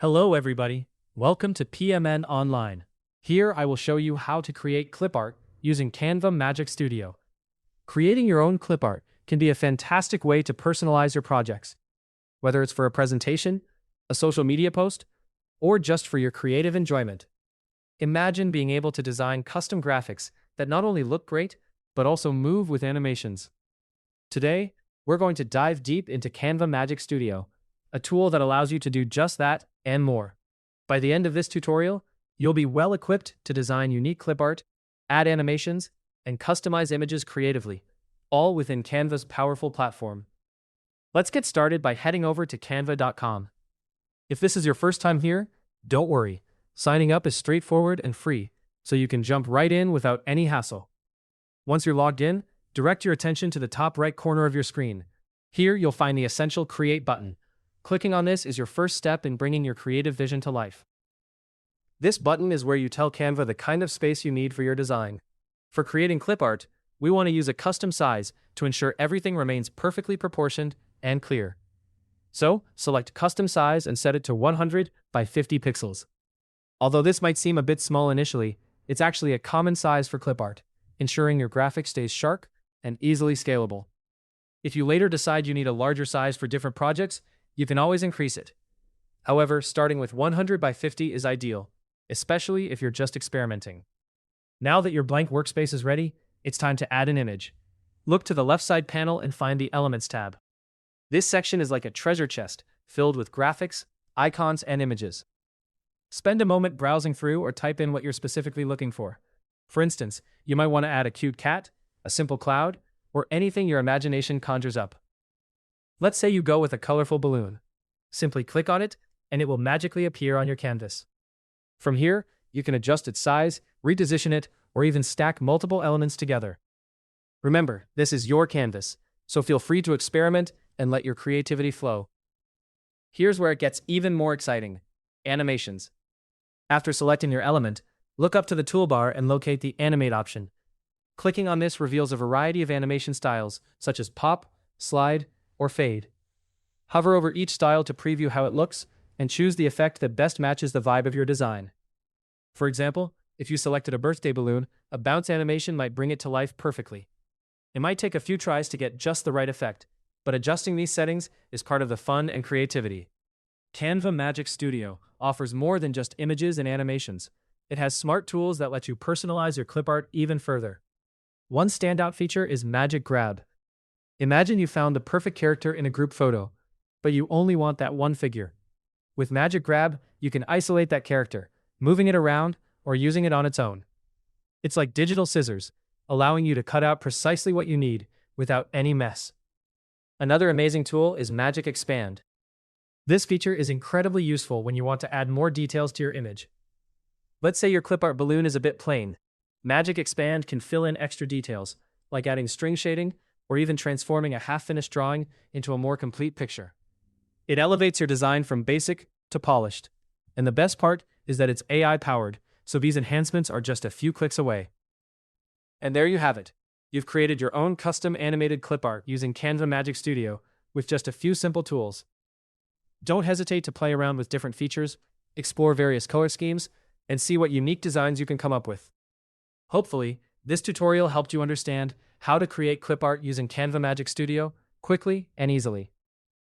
Hello everybody, welcome to PMN Online. Here I will show you how to create clip art using Canva Magic Studio. Creating your own clip art can be a fantastic way to personalize your projects, whether it's for a presentation, a social media post, or just for your creative enjoyment. Imagine being able to design custom graphics that not only look great, but also move with animations. Today, we're going to dive deep into Canva Magic Studio, a tool that allows you to do just that and more. By the end of this tutorial, you'll be well equipped to design unique clip art, add animations, and customize images creatively, all within Canva's powerful platform. Let's get started by heading over to canva.com. If this is your first time here, don't worry. Signing up is straightforward and free, so you can jump right in without any hassle. Once you're logged in, direct your attention to the top right corner of your screen. Here you'll find the essential Create button. Clicking on this is your first step in bringing your creative vision to life. This button is where you tell Canva the kind of space you need for your design. For creating clip art, we want to use a custom size to ensure everything remains perfectly proportioned and clear. So, select Custom Size and set it to 100 by 50 pixels. Although this might seem a bit small initially, it's actually a common size for clip art, ensuring your graphic stays sharp and easily scalable. If you later decide you need a larger size for different projects, you can always increase it. However, starting with 100 by 50 is ideal, especially if you're just experimenting. Now that your blank workspace is ready, it's time to add an image. Look to the left side panel and find the Elements tab. This section is like a treasure chest, filled with graphics, icons, and images. Spend a moment browsing through or type in what you're specifically looking for. For instance, you might want to add a cute cat, a simple cloud, or anything your imagination conjures up. Let's say you go with a colorful balloon. Simply click on it, and it will magically appear on your canvas. From here, you can adjust its size, reposition it, or even stack multiple elements together. Remember, this is your canvas, so feel free to experiment and let your creativity flow. Here's where it gets even more exciting: animations. After selecting your element, look up to the toolbar and locate the Animate option. Clicking on this reveals a variety of animation styles, such as pop, slide, or fade. Hover over each style to preview how it looks, and choose the effect that best matches the vibe of your design. For example, if you selected a birthday balloon, a bounce animation might bring it to life perfectly. It might take a few tries to get just the right effect, but adjusting these settings is part of the fun and creativity. Canva Magic Studio offers more than just images and animations. It has smart tools that let you personalize your clip art even further. One standout feature is Magic Grab. Imagine you found the perfect character in a group photo, but you only want that one figure. With Magic Grab, you can isolate that character, moving it around or using it on its own. It's like digital scissors, allowing you to cut out precisely what you need without any mess. Another amazing tool is Magic Expand. This feature is incredibly useful when you want to add more details to your image. Let's say your clip art balloon is a bit plain. Magic Expand can fill in extra details, like adding string shading or even transforming a half-finished drawing into a more complete picture. It elevates your design from basic to polished. And the best part is that it's AI-powered, so these enhancements are just a few clicks away. And there you have it. You've created your own custom animated clip art using Canva Magic Studio with just a few simple tools. Don't hesitate to play around with different features, explore various color schemes, and see what unique designs you can come up with. Hopefully, this tutorial helped you understand how to create clip art using Canva Magic Studio quickly and easily.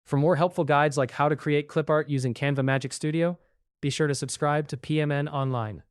For more helpful guides like how to create clip art using Canva Magic Studio, be sure to subscribe to PMN Online.